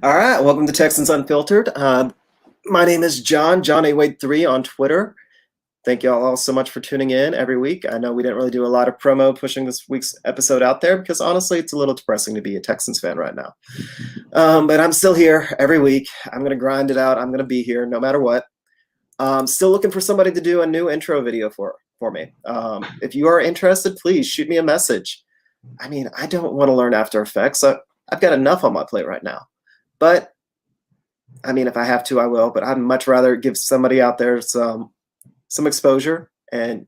All right, welcome to Texans Unfiltered. My name is John A. Wade 3 on Twitter. Thank you all so much for tuning in every week. I know we didn't really do a lot of promo pushing this week's episode out there because honestly, it's a little depressing to be a Texans fan right now. But I'm still here every week. I'm going to grind it out. I'm going to be here no matter what. Still looking for somebody to do a new intro video for me. If you are interested, please shoot me a message. I mean, I don't want to learn After Effects. I've got enough on my plate right now. But I mean, if I have to, I will. But I'd much rather give somebody out there some exposure. And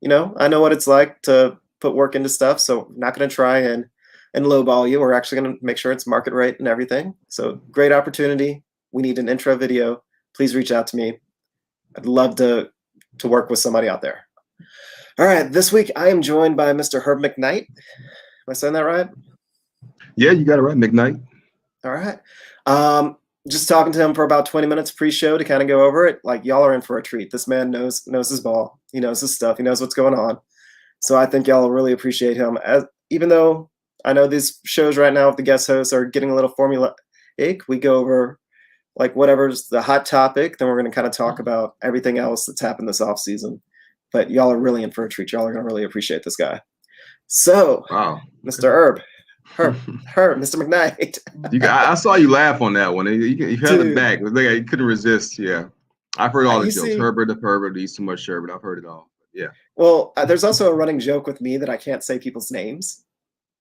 I know what it's like to put work into stuff. So I'm not going to try and lowball you. We're actually going to make sure it's market rate and everything. So great opportunity. We need an intro video. Please reach out to me. I'd love to work with somebody out there. All right, this week I am joined by Mr. Herb McKnight. Am I saying that right? Yeah, you got it right, McKnight. All right. Just talking to him for about 20 minutes pre-show to kind of go over it. Like, y'all are in for a treat. This man knows his ball. He knows his stuff. He knows what's going on. So I think y'all will really appreciate him. Even though I know these shows right now with the guest hosts are getting a little formulaic, we go over like whatever's the hot topic. Then we're going to kind of talk about everything else that's happened this offseason. But y'all are really in for a treat. Y'all are going to really appreciate this guy. So, wow, Mr. Herb, Mr. McKnight. I saw you laugh on that one. You held it back. You couldn't resist. Yeah, I've heard all the jokes. Herbert the pervert, eats too much sherbet. I've heard it all. Yeah. Well, there's also a running joke with me that I can't say people's names,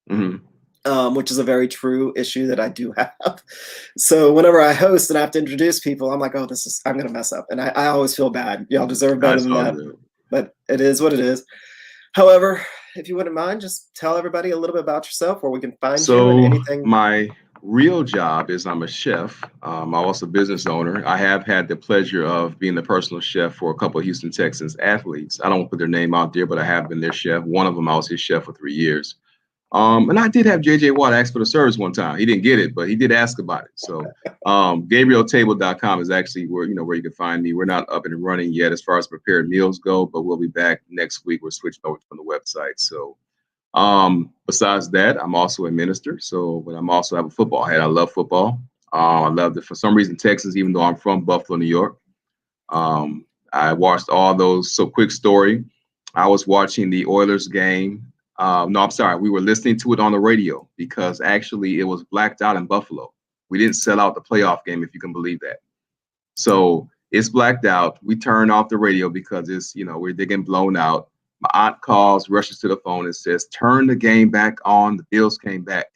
which is a very true issue that I do have. So whenever I host and I have to introduce people, I'm like, oh, I'm going to mess up. And I always feel bad. Y'all deserve better than that. Good. But it is what it is. However, if you wouldn't mind, just tell everybody a little bit about yourself, where we can find you and anything. My real job is I'm a chef. I'm also a business owner. I have had the pleasure of being the personal chef for a couple of Houston Texans athletes. I don't put their name out there, but I have been their chef. One of them, I was his chef for 3 years. And I did have J.J. Watt ask for the service one time. He didn't get it, but he did ask about it. So GabrielTable.com is actually where you can find me. We're not up and running yet as far as prepared meals go, but we'll be back next week. We're switching over on the website. So besides that, I'm also a minister. But I'm also have a football hat. I love football. I love it for some reason, Texas, even though I'm from Buffalo, New York. I watched all those. So quick story. I was watching the Oilers game. No, I'm sorry. We were listening to it on the radio because actually it was blacked out in Buffalo. We didn't sell out the playoff game, if you can believe that. So it's blacked out. We turned off the radio because we're getting blown out. My aunt calls, rushes to the phone and says, turn the game back on. The Bills came back.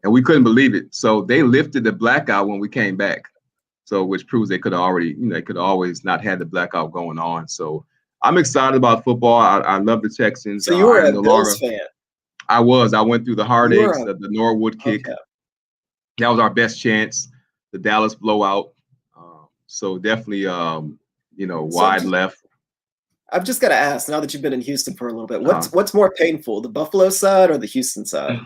And we couldn't believe it. So they lifted the blackout when we came back. So which proves they could always not had the blackout going on. So I'm excited about football. I love the Texans. So you were a Bills fan. I was. I went through the heartaches of the Norwood kick. Okay. That was our best chance. The Dallas blowout. So definitely, wide left. I've just got to ask, now that you've been in Houston for a little bit, what's more painful, the Buffalo side or the Houston side?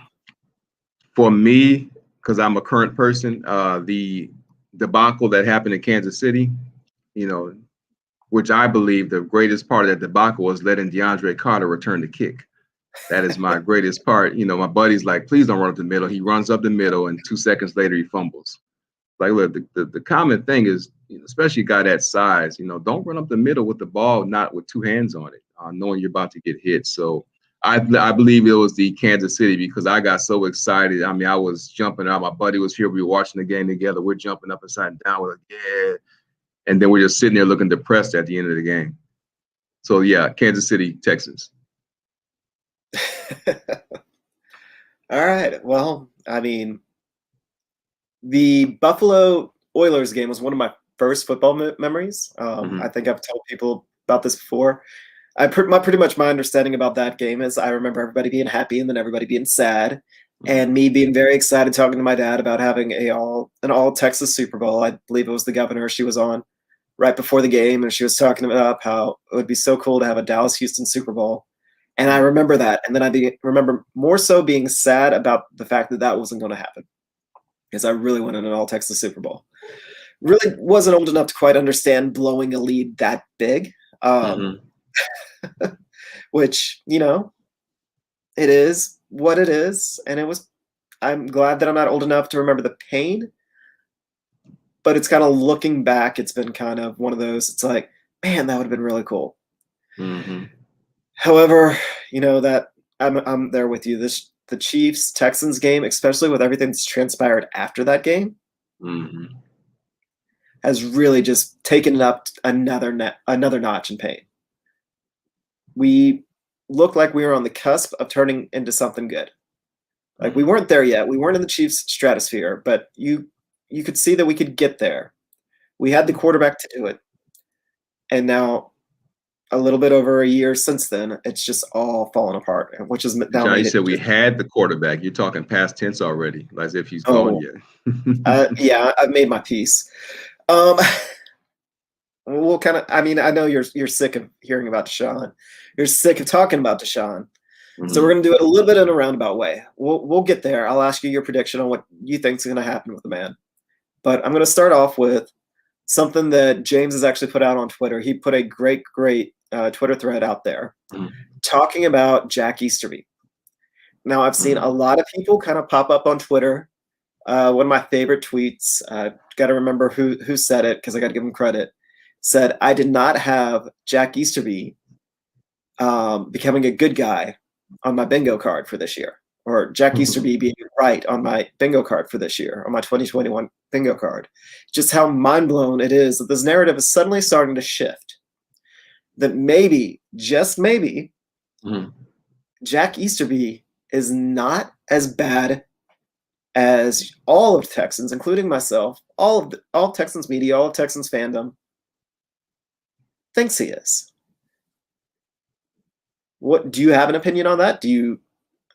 For me, because I'm a current person, the debacle that happened in Kansas City, which I believe the greatest part of that debacle was letting DeAndre Carter return the kick. That is my greatest part. My buddy's like, please don't run up the middle. He runs up the middle, and 2 seconds later, he fumbles. Like, look, the common thing is, especially a guy that size, don't run up the middle with the ball, not with 2 hands on it, knowing you're about to get hit. So I believe it was the Kansas City because I got so excited. I mean, I was jumping out. My buddy was here. We were watching the game together. We're jumping up and side down. We're like, yeah. And then we're just sitting there looking depressed at the end of the game. So, yeah, Kansas City, Texans. All right. Well, I mean, the Buffalo Oilers game was one of my first football memories. I think I've told people about this before. Pretty much my understanding about that game is I remember everybody being happy and then everybody being sad. And me being very excited talking to my dad about having an all Texas Super Bowl. I believe it was the governor she was on right before the game, and she was talking about how it would be so cool to have a Dallas-Houston Super Bowl. And I remember that. And then I remember more so being sad about the fact that wasn't going to happen because I really wanted an all-Texas Super Bowl. Really wasn't old enough to quite understand blowing a lead that big, which, it is what it is. And I'm glad that I'm not old enough to remember the pain but it's kind of looking back, it's been kind of one of those, it's like, man, that would have been really cool. Mm-hmm. However, that I'm there with you. The Chiefs Texans game, especially with everything that's transpired after that game, Mm-hmm. has really just taken it up another notch in pain. We looked like we were on the cusp of turning into something good. Like we weren't there yet. We weren't in the Chiefs stratosphere, but you could see that we could get there. We had the quarterback to do it. And now a little bit over a year since then, it's just all fallen apart, which is now John, you made it said we just, had the quarterback. You're talking past tense already, as if he's gone yet. yeah, I've made my peace. We'll kind of. I mean, I know you're sick of hearing about Deshaun. You're sick of talking about Deshaun. So we're going to do it a little bit in a roundabout way. We'll get there. I'll ask you your prediction on what you think is going to happen with the man. But I'm going to start off with something that James has actually put out on Twitter. He put a great Twitter thread out there talking about Jack Easterby. Now, I've seen a lot of people kind of pop up on Twitter. One of my favorite tweets, got to remember who said it because I got to give him credit, said, I did not have Jack Easterby becoming a good guy on my bingo card for this year, or Jack Easterby being right on my bingo card for this year, on my 2021 bingo card. Just how mind blown it is that this narrative is suddenly starting to shift. That maybe, just maybe, Jack Easterby is not as bad as all of Texans, including myself, all Texans media, all of Texans fandom thinks he is. What do you have an opinion on that? Do you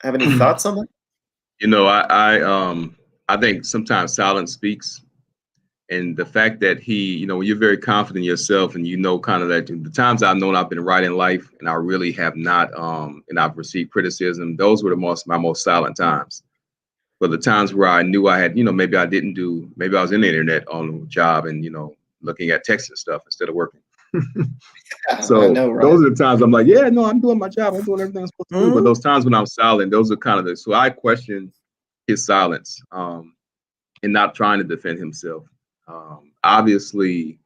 have any thoughts on that? I think sometimes silence speaks, and the fact that when you're very confident in yourself, and kind of that the times I've known I've been right in life, and I really have not, and I've received criticism. Those were my most silent times. But the times where I knew I had, maybe I didn't do, maybe I was in the internet on a job and looking at Texas stuff instead of working. So I know, right? those are the times I'm like, yeah, no, I'm doing my job. I'm doing everything I'm supposed to do. But those times when I'm silent, those are kind of so I question his silence and not trying to defend himself. Obviously,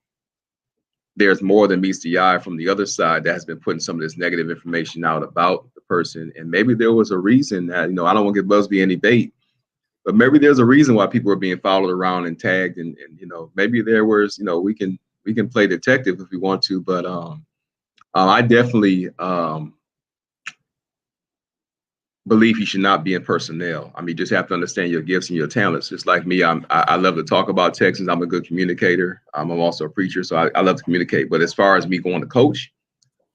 there's more than meets the eye from the other side that has been putting some of this negative information out about the person. And maybe there was a reason that, I don't want to give Busby any bait, but maybe there's a reason why people are being followed around and tagged. And maybe there was, we can play detective if we want to, but I definitely believe he should not be in personnel. I mean, you just have to understand your gifts and your talents. Just like me, I love to talk about Texans. I'm a good communicator. I'm also a preacher, so I love to communicate. But as far as me going to coach,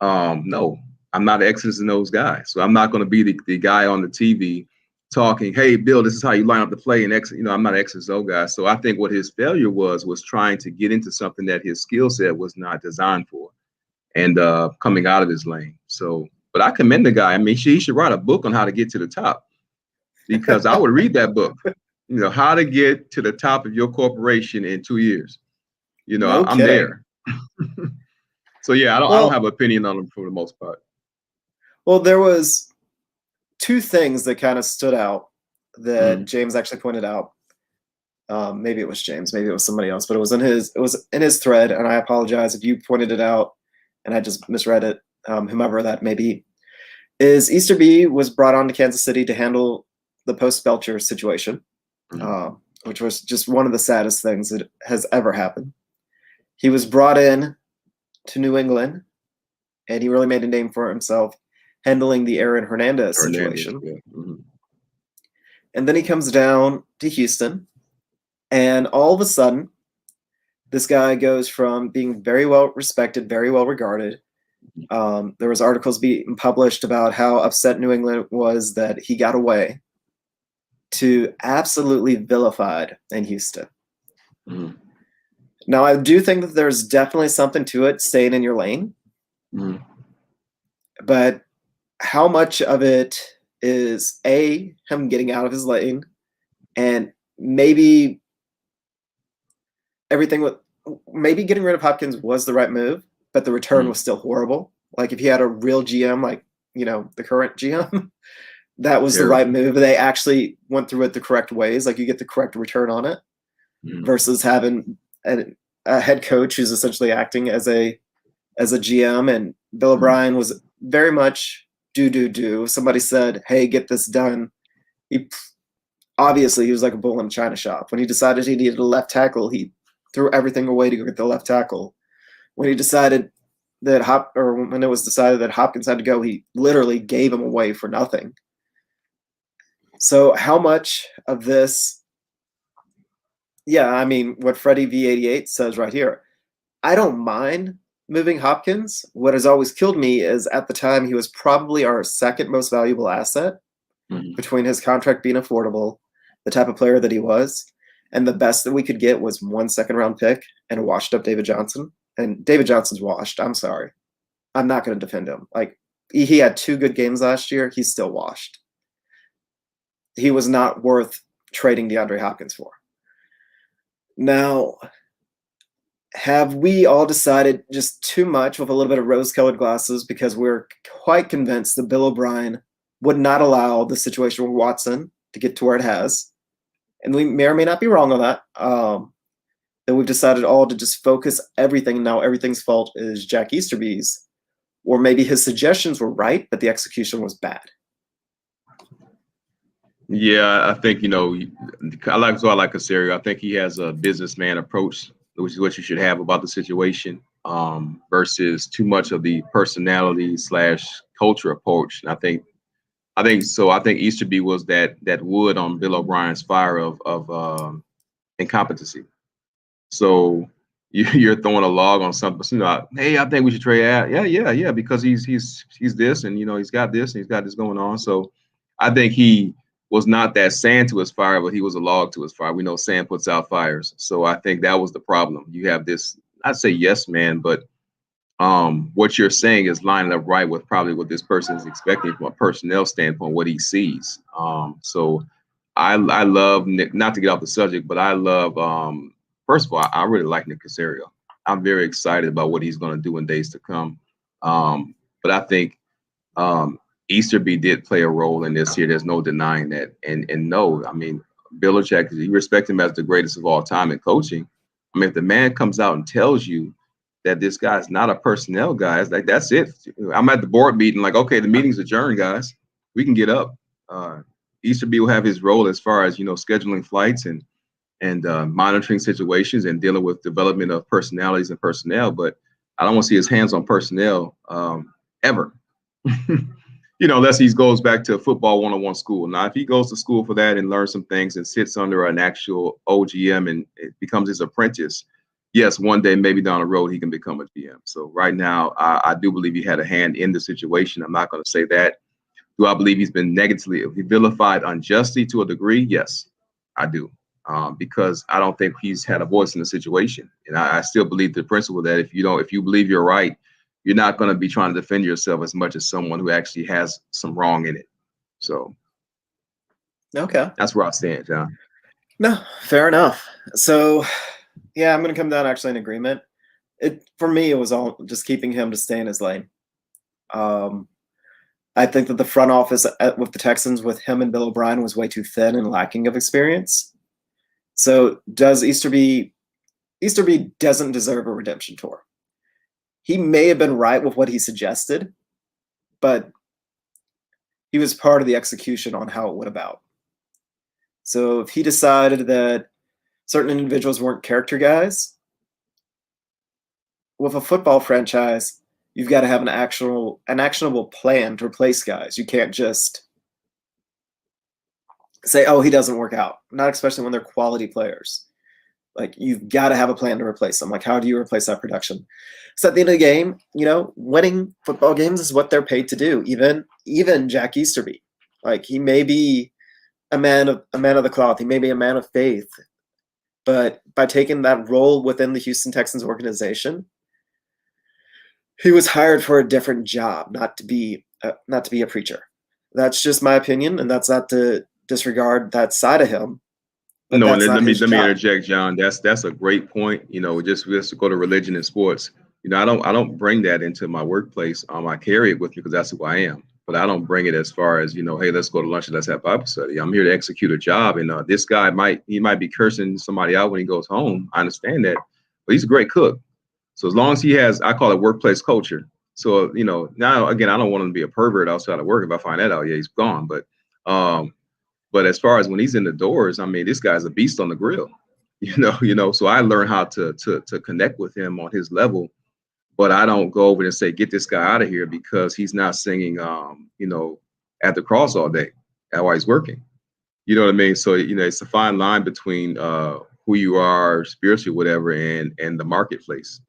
no, I'm not X's and O's guy. So I'm not going to be the guy on the TV talking, hey, Bill, this is how you line up the play. And I'm not an X and O guy. So I think what his failure was trying to get into something that his skill set was not designed for, and coming out of his lane. So, but I commend the guy. I mean, he should write a book on how to get to the top, because I would read that book, how to get to the top of your corporation in 2 years. I'm there. So, yeah, I don't have an opinion on him for the most part. Well, there was two things that kind of stood out that James actually pointed out. Maybe it was James, maybe it was somebody else, but it was in his thread, and I apologize if you pointed it out and I just misread it. Whomever that may be, is Easterby was brought on to Kansas City to handle the post-Belcher situation, which was just one of the saddest things that has ever happened. He was brought in to New England, and he really made a name for himself handling the Aaron Hernandez situation. Yeah. And then he comes down to Houston, and all of a sudden, this guy goes from being very well respected, very well regarded. There was articles being published about how upset New England was that he got away, to absolutely vilified in Houston. Now, I do think that there's definitely something to it, staying in your lane. But how much of it is him getting out of his lane, and maybe maybe getting rid of Hopkins was the right move, but the return was still horrible. Like if he had a real GM, like the current GM, that was the right move. They actually went through it the correct ways. Like you get the correct return on it, versus having a head coach who's essentially acting as a GM, and Bill O'Brien was very much do. Somebody said, "Hey, get this done." He obviously he was like a bull in a china shop. When he decided he needed a left tackle, he threw everything away to go get the left tackle. When he decided that when it was decided that Hopkins had to go, he literally gave him away for nothing. So how much of this? Yeah, I mean, what Freddie V88 says right here. I don't mind moving Hopkins. What has always killed me is at the time he was probably our second most valuable asset between his contract being affordable, the type of player that he was, and the best that we could get was 1 second-round pick and a washed-up David Johnson. And David Johnson's washed. I'm sorry. I'm not going to defend him. Like, he had 2 good games last year. He's still washed. He was not worth trading DeAndre Hopkins for. Now, have we all decided just too much with a little bit of rose-colored glasses because we're quite convinced that Bill O'Brien would not allow the situation with Watson to get to where it has? And we may or may not be wrong on that. That we've decided all to just focus everything. Now everything's fault is Jack Easterby's. Or maybe his suggestions were right, but the execution was bad. Yeah, I think, I like Caserio. I think he has a businessman approach, which is what you should have about the situation, versus too much of the personality / culture approach. And I think Easterby was that wood on Bill O'Brien's fire of incompetency. So you're throwing a log on something. Hey, I think we should trade out. Yeah, because he's this, and he's got this, and he's got this going on. So I think he was not that sand to his fire, but he was a log to his fire. We know sand puts out fires. So I think that was the problem. You have this, I'd say yes, man, but what you're saying is lining up right with probably what this person is expecting from a personnel standpoint, what he sees. So I love Nick, not to get off the subject, but I love, first of all, I really like Nick Caserio. I'm very excited about what he's going to do in days to come. But I think Easterby did play a role in this here. There's no denying that. And no, I mean, Belichick, you respect him as the greatest of all time in coaching. I mean, if the man comes out and tells you that this guy's not a personnel guy, it's like, that's it. I'm at the board meeting, like, okay, the meeting's adjourned, guys. We can get up. Easterby will have his role as far as, scheduling flights and monitoring situations and dealing with development of personalities and personnel. But I don't want to see his hands on personnel ever. Unless he goes back to football 101 school. Now, if he goes to school for that and learns some things and sits under an actual OGM and it becomes his apprentice, yes, one day, maybe down the road, he can become a GM. So right now, I do believe he had a hand in the situation. I'm not going to say that. Do I believe he's been negatively vilified unjustly to a degree? Yes, I do. Because I don't think he's had a voice in the situation. And I still believe the principle that if you believe you're right, you're not going to be trying to defend yourself as much as someone who actually has some wrong in it. So, okay, that's where I stand, John. No, fair enough. So, yeah, I'm going to come down actually in agreement. For me, it was all just keeping him to stay in his lane. I think that the front office with the Texans, with him and Bill O'Brien, was way too thin and lacking of experience. So, does Easterby doesn't deserve a redemption tour. He may have been right with what he suggested, but he was part of the execution on how it went about. So if he decided that certain individuals weren't character guys, with a football franchise, you've got to have an actionable plan to replace guys. You can't just say, oh, he doesn't work out. Not especially when they're quality players. Like, you've got to have a plan to replace them. Like, how do you replace that production? So at the end of the game, winning football games is what they're paid to do. Even Jack Easterby, like, he may be a man of the cloth. He may be a man of faith, but by taking that role within the Houston Texans organization, he was hired for a different job, not to be a preacher. That's just my opinion, and that's not to disregard that side of him. No, let me interject, John. That's a great point. Just to go to religion and sports. I don't bring that into my workplace. I carry it with me because that's who I am. But I don't bring it as far as, hey, let's go to lunch and let's have Bible study. I'm here to execute a job. And this guy might be cursing somebody out when he goes home. I understand that. But he's a great cook. So as long as he has, I call it workplace culture. So, now again, I don't want him to be a pervert outside of work. If I find that out, yeah, he's gone. But as far as when he's in the doors, I mean, this guy's a beast on the grill. So I learned how to connect with him on his level, but I don't go over and say, get this guy out of here because he's not singing, at the cross all day while he's working. You know what I mean? So, it's a fine line between who you are spiritually, whatever, and the marketplace.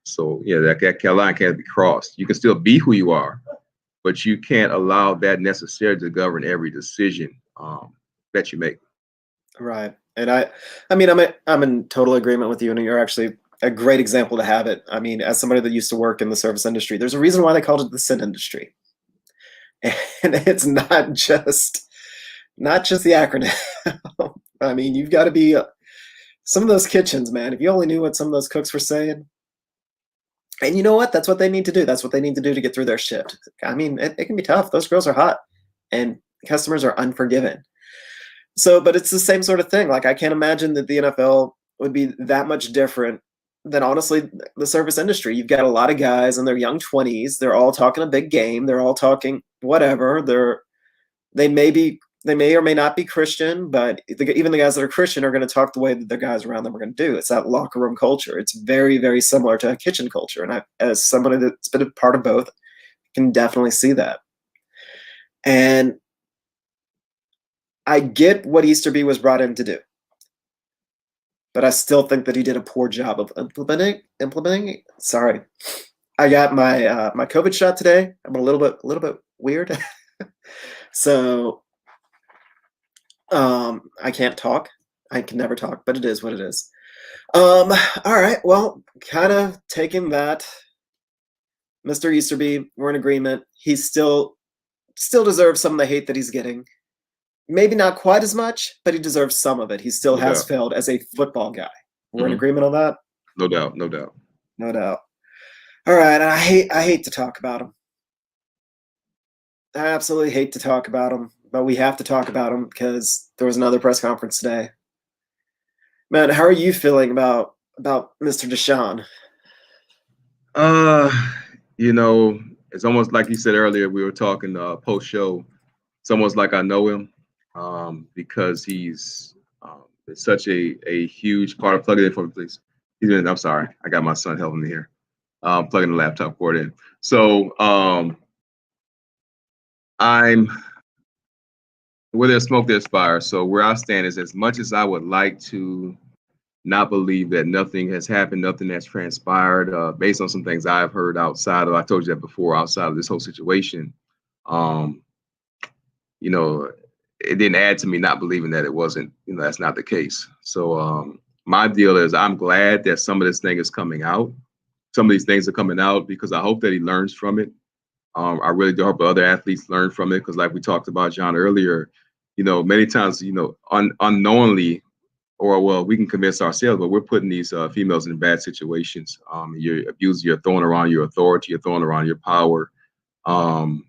So yeah, that line can't be crossed. You can still be who you are, but you can't allow that necessarily to govern every decision that you make. Right. And I mean, I'm in total agreement with you, and you're actually a great example to have it. I mean, as somebody that used to work in the service industry, there's a reason why they called it the sin industry, and it's not just the acronym. I mean, you've got to be some of those kitchens, man. If you only knew what some of those cooks were saying, and you know what? That's what they need to do. That's what they need to do to get through their shift. I mean, it can be tough. Those girls are hot, and customers are unforgiving. So, but it's the same sort of thing. Like, I can't imagine that the NFL would be that much different than, honestly, the service industry. You've got a lot of guys in their young 20s. They're all talking a big game. They're all talking whatever. They may or may not be Christian, but even the guys that are Christian are going to talk the way that their guys around them are going to do. It's that locker room culture. It's very, very similar to a kitchen culture. And as somebody that's been a part of both, can definitely see that. And I get what Easterby was brought in to do, but I still think that he did a poor job of implementing. Sorry, I got my COVID shot today. I'm a little bit weird, so I can't talk. I can never talk, but it is what it is. All right. Well, kind of taking that, Mr. Easterby, we're in agreement. He still deserves some of the hate that he's getting. Maybe not quite as much, but he deserves some of it. He still has failed as a football guy. We're in agreement on that? No doubt, no doubt. No doubt. All right, and I hate to talk about him. I absolutely hate to talk about him, but we have to talk about him because there was another press conference today. Man, how are you feeling about Mr. Deshaun? It's almost like you said earlier, we were talking post-show. It's almost like I know him because he's such a huge part of plugging in for me, please. I'm sorry, I got my son helping me here, plugging the laptop cord in. So I'm where there's smoke, there's fire. So where I stand is, as much as I would like to not believe that nothing has happened, nothing has transpired, based on some things I've heard outside of, I told you that before, outside of this whole situation. It didn't add to me not believing that it wasn't, that's not the case. So my deal is, I'm glad that some of this thing is coming out. Some of these things are coming out because I hope that he learns from it. I really do hope other athletes learn from it because, like we talked about, John, earlier, many times, unknowingly, or, well, we can convince ourselves, but we're putting these females in bad situations. You're abusing, you're throwing around your authority, you're throwing around your power. And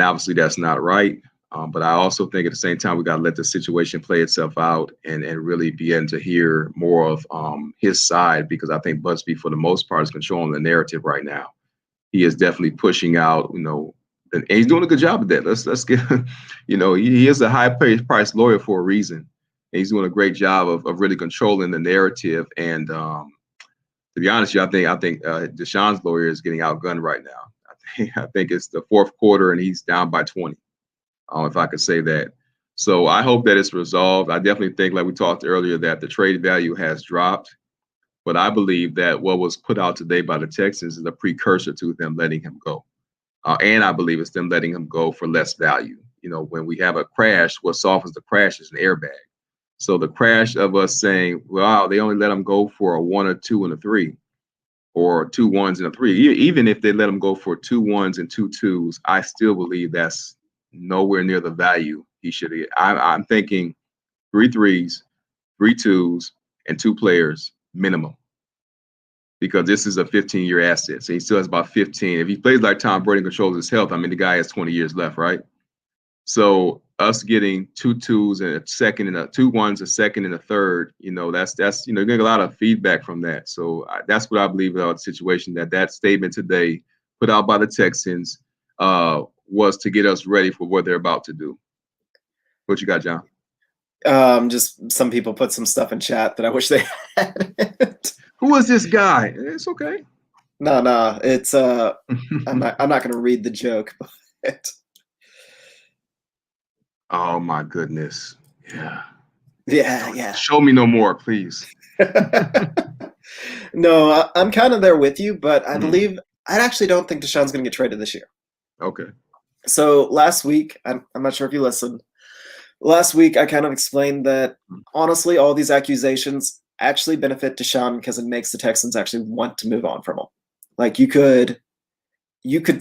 obviously that's not right. But I also think at the same time, we got to let the situation play itself out and really begin to hear more of his side, because I think Busby, for the most part, is controlling the narrative right now. He is definitely pushing out, and he's doing a good job of that. Let's get, he is a high-priced lawyer for a reason. And he's doing a great job of really controlling the narrative. And to be honest with you, I think Deshaun's lawyer is getting outgunned right now. I think it's the fourth quarter and he's down by 20, if I could say that. So I hope that it's resolved. I definitely think, like we talked earlier, that the trade value has dropped. But I believe that what was put out today by the Texans is a precursor to them letting him go. And I believe it's them letting him go for less value. When we have a crash, what softens the crash is an airbag. So the crash of us saying, wow, they only let him go for a 1, a 2, and a 3, or 2 1s and a 3. Even if they let him go for 2 1s and 2 2s, I still believe that's nowhere near the value he should get. I'm thinking 3 3s, 3 2s, and 2 players minimum, because this is a 15-year asset. So he still has about 15. If he plays like Tom Brady and controls his health, I mean, the guy has 20 years left, right? So us getting 2 2s and a second and 2 1s, a second and a third, that's you're getting a lot of feedback from that. So that's what I believe about the situation, that statement today put out by the Texans was to get us ready for what they're about to do. What you got, John? Just some people put some stuff in chat that I wish they had. Who is this guy? It's okay. No, it's I'm not going to read the joke, but oh my goodness. Yeah. Show me no more, please. No, I'm kind of there with you, but I believe I actually don't think Deshaun's going to get traded this year. Okay. So last week, I'm not sure if you listened. Last week, I kind of explained that honestly, all these accusations actually benefit Deshaun because it makes the Texans actually want to move on from him. Like you could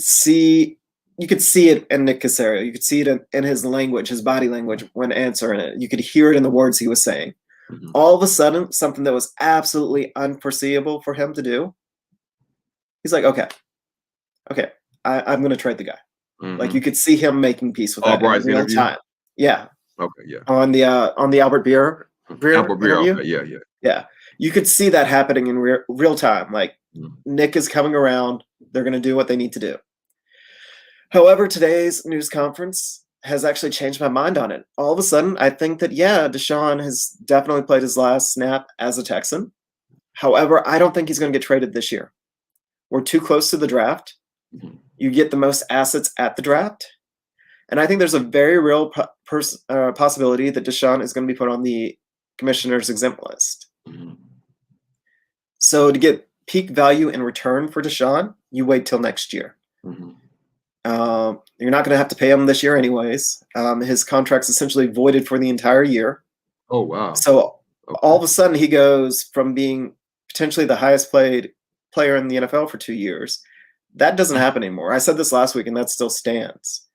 see it in Nick Caserio. You could see it in his language, his body language when answering it. You could hear it in the words he was saying. All of a sudden, something that was absolutely unforeseeable for him to do, he's like, okay, I'm going to trade the guy. Like you could see him making peace with that in real time. Yeah. Okay. Yeah. On the Albert Beer interview. Okay, yeah. You could see that happening in real time. Like Nick is coming around. They're going to do what they need to do. However, today's news conference has actually changed my mind on it. All of a sudden, I think that, Deshaun has definitely played his last snap as a Texan. However, I don't think he's going to get traded this year. We're too close to the draft. You get the most assets at the draft. And I think there's a very real possibility that Deshaun is going to be put on the commissioner's exempt list. So to get peak value in return for Deshaun, you wait till next year. You're not going to have to pay him this year anyways. His contract's essentially voided for the entire year. Oh, wow. So all of a sudden he goes from being potentially the highest paid player in the NFL for 2 years. That doesn't happen anymore. I said this last week and that still stands.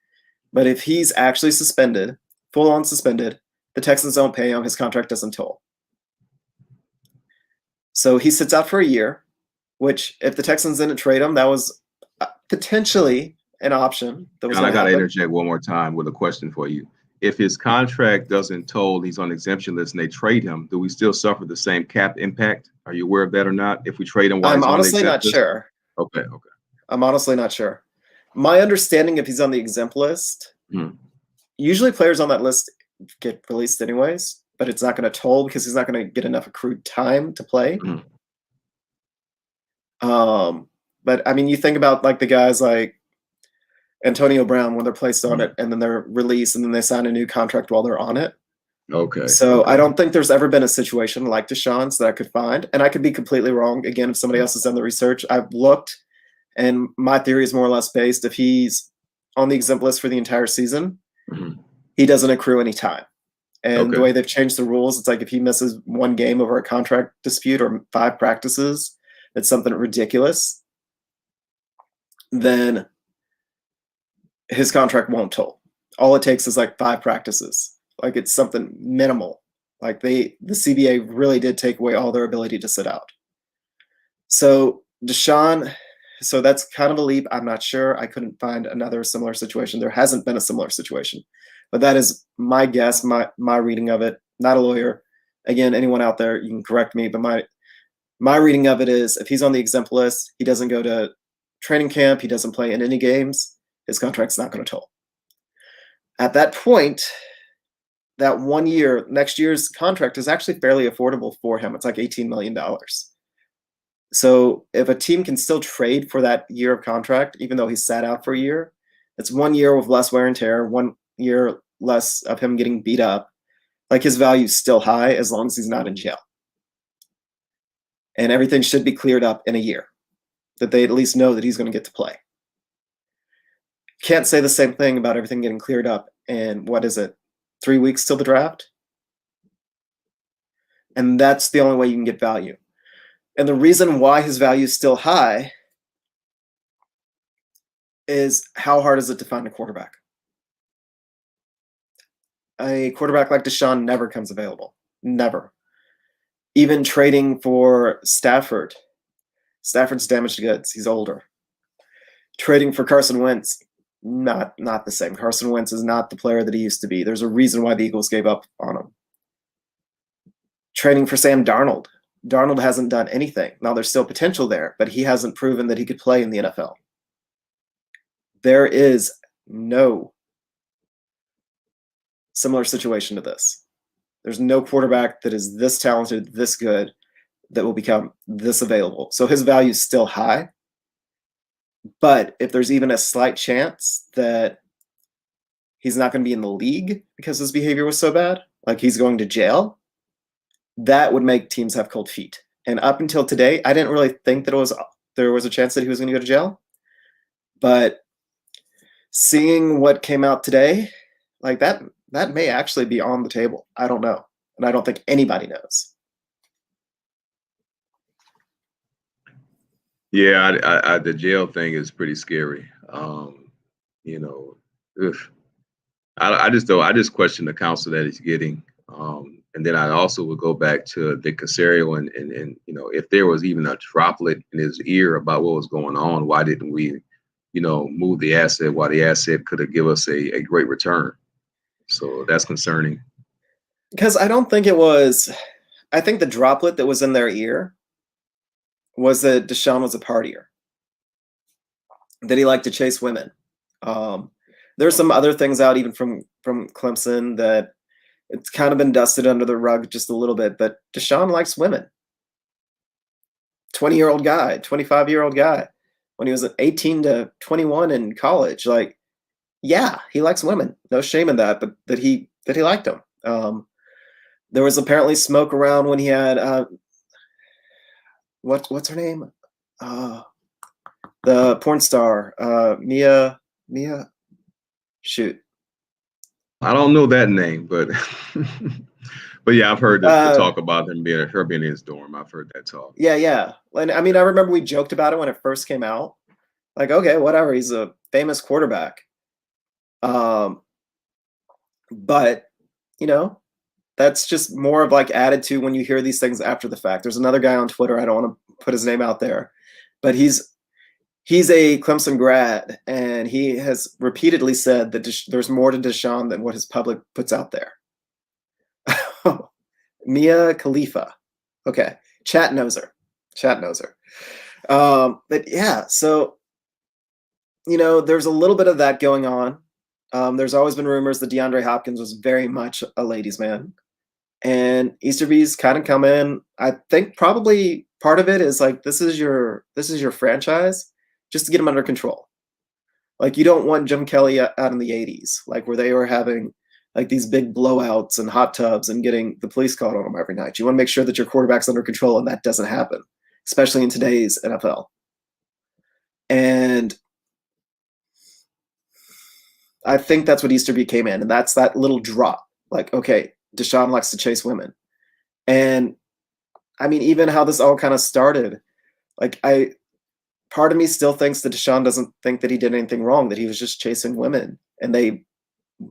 But if he's actually suspended, full on suspended, the Texans don't pay him. His contract doesn't toll. So he sits out for a year, which if the Texans didn't trade him, that was potentially an option. And I got to interject one more time with a question for you. If his contract doesn't toll, he's on exemption list and they trade him, do we still suffer the same cap impact? Are you aware of that or not? If we trade him while I'm he's honestly on the not sure. Okay. I'm honestly not sure. My understanding, if he's on the exempt list, usually players on that list get released anyways, but it's not going to toll because he's not going to get enough accrued time to play. But I mean, you think about like the guys like Antonio Brown when they're placed on it and then they're released and then they sign a new contract while they're on it. Okay. So I don't think there's ever been a situation like Deshaun's that I could find, and I could be completely wrong. Again, if somebody else has done the research, I've looked, and my theory is more or less based. If he's on the exempt list for the entire season, he doesn't accrue any time. And the way they've changed the rules, it's like if he misses one game over a contract dispute or 5 practices, it's something ridiculous, then his contract won't toll. All it takes is like 5 practices. Like it's something minimal. Like the CBA really did take away all their ability to sit out. So Deshaun, so that's kind of a leap. I'm not sure. I couldn't find another similar situation. There hasn't been a similar situation, but that is my guess, my reading of it. Not a lawyer. Again, anyone out there, you can correct me, but my reading of it is if he's on the exempt list, he doesn't go to training camp, he doesn't play in any games, his contract's not going to toll. At that point, that 1 year, next year's contract is actually fairly affordable for him. It's like $18 million. So if a team can still trade for that year of contract, even though he's sat out for a year, it's 1 year with less wear and tear, 1 year less of him getting beat up. Like his value's still high as long as he's not in jail. And everything should be cleared up in a year, that they at least know that he's going to get to play. Can't say the same thing about everything getting cleared up in, 3 weeks till the draft? And that's the only way you can get value. And the reason why his value is still high is how hard is it to find a quarterback? A quarterback like Deshaun never comes available. Never. Even trading for Stafford's damaged goods. He's older. Trading for Carson Wentz. not the same. Carson Wentz is not the player that he used to be. There's a reason why the Eagles gave up on him. Training for Sam Darnold. Darnold hasn't done anything. Now there's still potential there, but he hasn't proven that he could play in the NFL. There is no similar situation to this. There's no quarterback that is this talented, this good, that will become this available. So his value is still high. But if there's even a slight chance that he's not going to be in the league because his behavior was so bad, like he's going to jail, that would make teams have cold feet. And up until today, I didn't really think that there was a chance that he was going to go to jail. But seeing what came out today, like that may actually be on the table. I don't know. And I don't think anybody knows. Yeah, the jail thing is pretty scary. You know, I just question the counsel that he's getting. And then I also would go back to Dick Casario and if there was even a droplet in his ear about what was going on, why didn't we, move the asset while the asset could have given us a great return? So that's concerning. Because I don't think it was. I think the droplet that was in their ear was that Deshaun was a partier, that he liked to chase women. There's some other things out even from Clemson that it's kind of been dusted under the rug just a little bit, but Deshaun likes women. 20-year-old guy, 25-year-old guy, when he was 18 to 21 in college, like, yeah, he likes women. No shame in that, but that he liked them. There was apparently smoke around when he had what's her name? The porn star, Mia. Shoot. I don't know that name, but but yeah, I've heard the talk about her being in his dorm. I've heard that talk. Yeah. And I mean, I remember we joked about it when it first came out. Like, okay, whatever. He's a famous quarterback. But that's just more of like added to when you hear these things after the fact. There's another guy on Twitter. I don't want to put his name out there, but he's a Clemson grad, and he has repeatedly said that there's more to Deshaun than what his public puts out there. Mia Khalifa. Okay. Chat knows her. But yeah, so, there's a little bit of that going on. There's always been rumors that DeAndre Hopkins was very much a ladies' man. And Easterby's kind of come in. I think probably part of it is like, this is your franchise, just to get him under control. Like, you don't want Jim Kelly out in the 80s, like where they were having like these big blowouts and hot tubs and getting the police called on them every night. You want to make sure that your quarterback's under control, and that doesn't happen, especially in today's NFL. And I think that's what Easterby came in, and that's that little drop. Like, okay, Deshaun likes to chase women. And I mean, even how this all kind of started, like part of me still thinks that Deshaun doesn't think that he did anything wrong, that he was just chasing women and they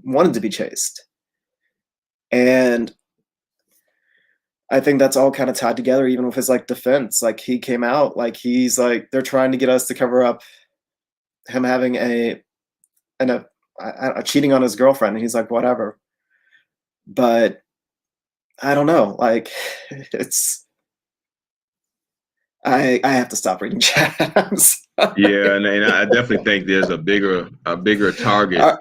wanted to be chased. And I think that's all kind of tied together, even with his like defense. Like, he came out, like, he's like, they're trying to get us to cover up him having a cheating on his girlfriend. And he's like, whatever. But I don't know. Like, I have to stop reading chats. Yeah, and I definitely think there's a bigger target.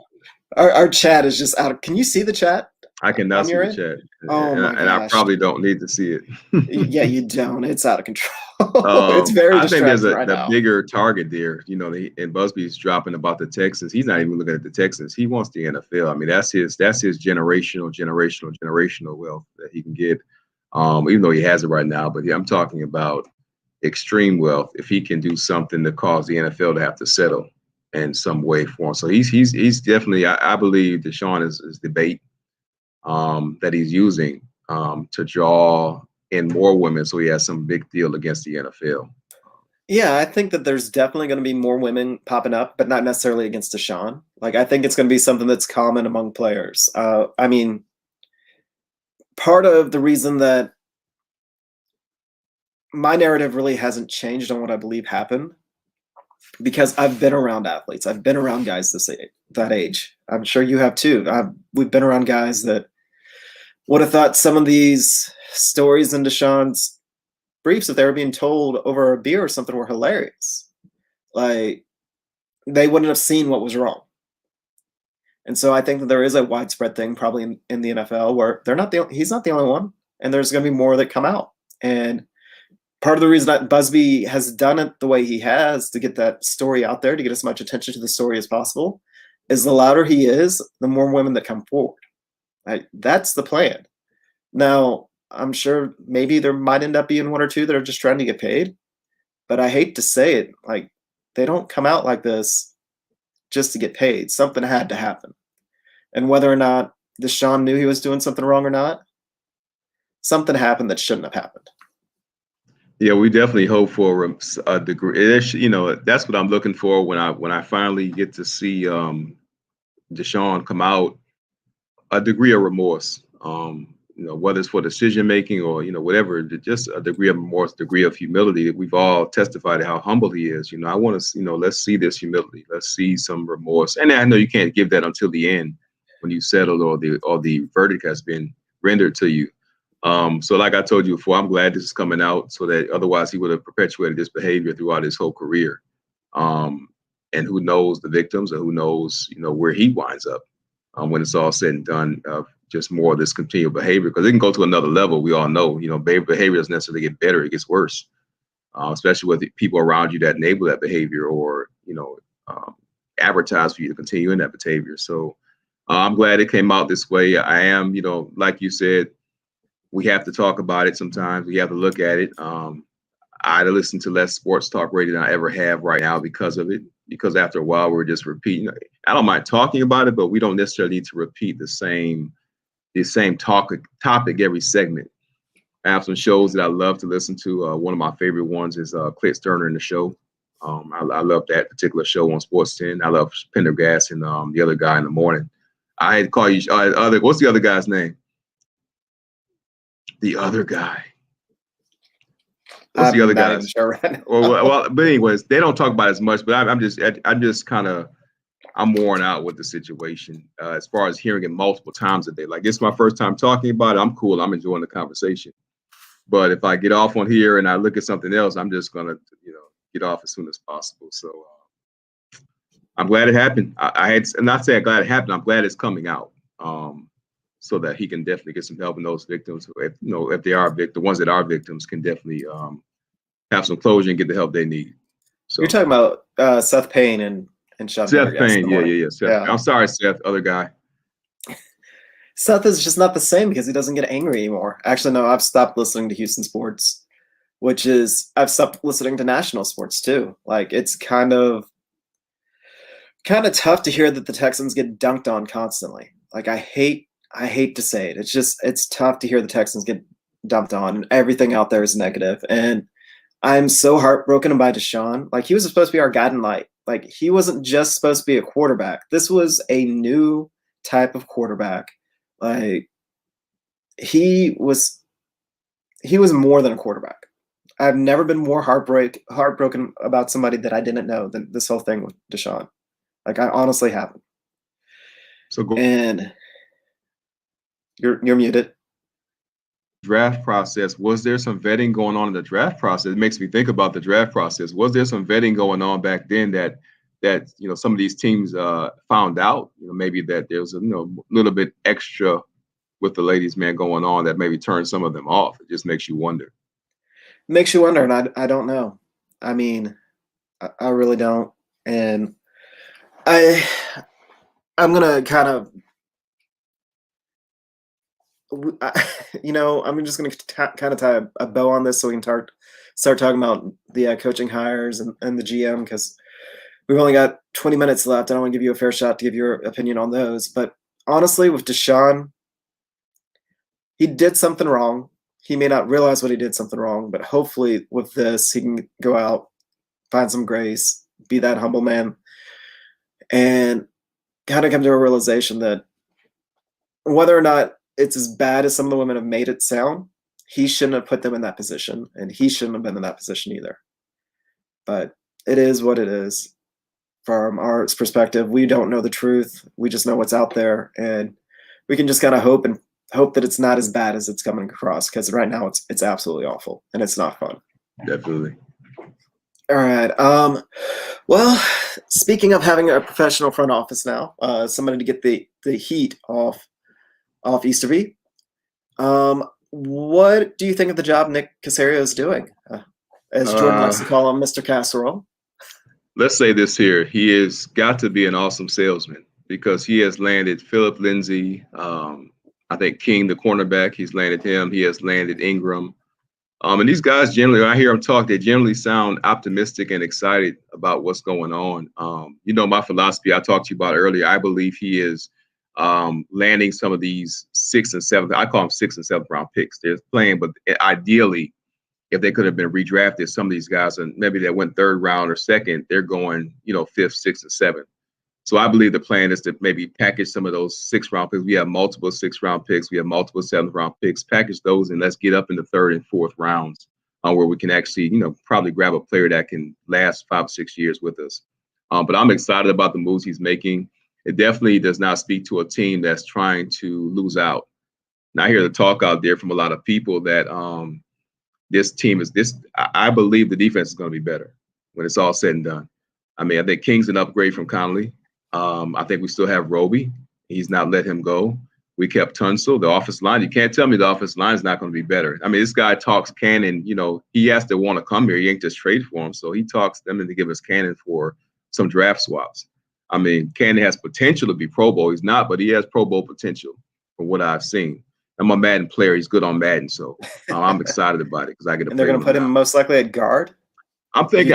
Our chat is just out. Can you see the chat? I cannot see the chat. Oh my gosh. And I probably don't need to see it. Yeah, you don't. It's out of control. It's very distracting. I think there's the bigger target there. And Busby's dropping about the Texans. He's not even looking at the Texans. He wants the NFL. I mean, that's his generational wealth that he can get. Even though he has it right now, but yeah, I'm talking about extreme wealth. If he can do something to cause the NFL to have to settle in some way for him, so he's definitely. I believe Deshaun is the bait that he's using to draw in more women, so he has some big deal against the NFL. Yeah, I think that there's definitely going to be more women popping up, but not necessarily against Deshaun. Like, I think it's going to be something that's common among players. I mean, part of the reason that my narrative really hasn't changed on what I believe happened because I've been around athletes. I've been around guys that age. I'm sure you have too. We've been around guys that would have thought some of these stories in Deshaun's briefs, if they were being told over a beer or something, were hilarious. Like, they wouldn't have seen what was wrong. And so I think that there is a widespread thing probably in the NFL where he's not the only one, and there's going to be more that come out. And part of the reason that Busby has done it the way he has to get that story out there, to get as much attention to the story as possible, is the louder he is, the more women that come forward. That's the plan. Now, I'm sure maybe there might end up being one or two that are just trying to get paid, but I hate to say it, like, they don't come out like this just to get paid. Something had to happen. And whether or not Deshaun knew he was doing something wrong or not, something happened that shouldn't have happened. Yeah, we definitely hope for a degree. That's what I'm looking for when I finally get to see Deshaun come out. A degree of remorse. Whether it's for decision making or whatever, just a degree of remorse, degree of humility. We've all testified how humble he is. I want to, let's see this humility. Let's see some remorse. And I know you can't give that until the end when you settle or the verdict has been rendered to you. So like I told you before, I'm glad this is coming out, so that otherwise he would have perpetuated this behavior throughout his whole career. And who knows the victims, or who knows, where he winds up when it's all said and done. Just more of this continual behavior, because it can go to another level. We all know, behavior doesn't necessarily get better; it gets worse, especially with the people around you that enable that behavior or advertise for you to continue in that behavior. So I'm glad it came out this way. I am, like you said, we have to talk about it sometimes. We have to look at it. I listen to less sports talk radio than I ever have right now because of it. Because after a while, we're just repeating. I don't mind talking about it, but we don't necessarily need to repeat the same topic every segment. I have some shows that I love to listen to. One of my favorite ones is Clint Turner in the Show. I love that particular show on Sports 10. I love Pendergast and the other guy in the morning. I had to call you what's the other guy's name? The other guy. What's the other guy? Sure right well, but anyways, they don't talk about it as much. But I'm just kind of, I'm worn out with the situation as far as hearing it multiple times a day. Like, it's my first time talking about it. I'm cool. I'm enjoying the conversation. But if I get off on here and I look at something else, I'm just gonna, get off as soon as possible. So I'm glad it happened. I'm not saying glad it happened. I'm glad it's coming out, so that he can definitely get some help. And those victims, if they are the ones that are victims, can definitely have some closure and get the help they need. So you're talking about Seth Payne and Sean Seth Payne. Yeah. Seth. Yeah. I'm sorry, Seth, other guy. Seth is just not the same because he doesn't get angry anymore. Actually, no, I've stopped listening to Houston sports, I've stopped listening to national sports too. Like, it's kind of tough to hear that the Texans get dunked on constantly. Like, I hate to say it. It's tough to hear the Texans get dumped on. Everything out there is negative. And I'm so heartbroken by Deshaun. Like, he was supposed to be our guiding light. Like, he wasn't just supposed to be a quarterback. This was a new type of quarterback. Like, he was more than a quarterback. I've never been more heartbroken about somebody that I didn't know than this whole thing with Deshaun. Like, I honestly haven't. And you're muted. Draft process. Was there some vetting going on in the draft process? It makes me think about the draft process. Was there some vetting going on back then that some of these teams found out? Maybe that there was a little bit extra with the ladies' man going on that maybe turned some of them off. It just makes you wonder. Makes you wonder, and I don't know. I mean, I really don't. And I'm gonna kind of, I'm just gonna kind of tie a bow on this so we can start talking about the coaching hires and the GM, because we've only got 20 minutes left. I don't want to give you a fair shot to give your opinion on those. But honestly, with Deshaun, he did something wrong. He may not realize what he did something wrong, but hopefully with this, he can go out, find some grace, be that humble man, and kind of come to a realization that whether or not it's as bad as some of the women have made it sound, he shouldn't have put them in that position, and he shouldn't have been in that position either. But it is what it is. From our perspective, we don't know the truth. We just know what's out there, and we can just kind of hope that it's not as bad as it's coming across. Because right now, it's absolutely awful, and it's not fun. Definitely. All right. Well, speaking of having a professional front office now, somebody to get the heat off Easterby. What do you think of the job Nick Caserio is doing? As Jordan likes to call him, Mr. Casserole. Let's say this here. He has got to be an awesome salesman because he has landed Philip Lindsay. I think King, the cornerback, he's landed him. He has landed Ingram. And these guys generally, when I hear them talk, they generally sound optimistic and excited about what's going on. My philosophy I talked to you about earlier, I believe he is landing some of these 6th and 7th, I call them 6th and 7th round picks. They're playing, but ideally, if they could have been redrafted, some of these guys, and maybe they went 3rd round or 2nd, they're going, 5th, 6th, and 7th. So I believe the plan is to maybe package some of those 6th round picks. We have multiple 6th round picks. We have multiple 7th round picks. Package those and let's get up in the 3rd and 4th rounds where we can actually, probably grab a player that can last 5 or 6 years with us. But I'm excited about the moves he's making. It definitely does not speak to a team that's trying to lose out. And I hear the talk out there from a lot of people that this team is this. I believe the defense is going to be better when it's all said and done. I mean, I think King's an upgrade from Connolly. I think we still have Roby. He's not let him go. We kept Tunsil. The offensive line, you can't tell me the offensive line is not going to be better. I mean, this guy talks Cannon. He has to want to come here. He ain't just trade for him. So he talks them into give us Cannon for some draft swaps. I mean, Cannon has potential to be Pro Bowl. He's not, but he has Pro Bowl potential from what I've seen. I'm a Madden player. He's good on Madden, so I'm excited about it because I get to. And they're going to put him most likely at guard. I'm thinking.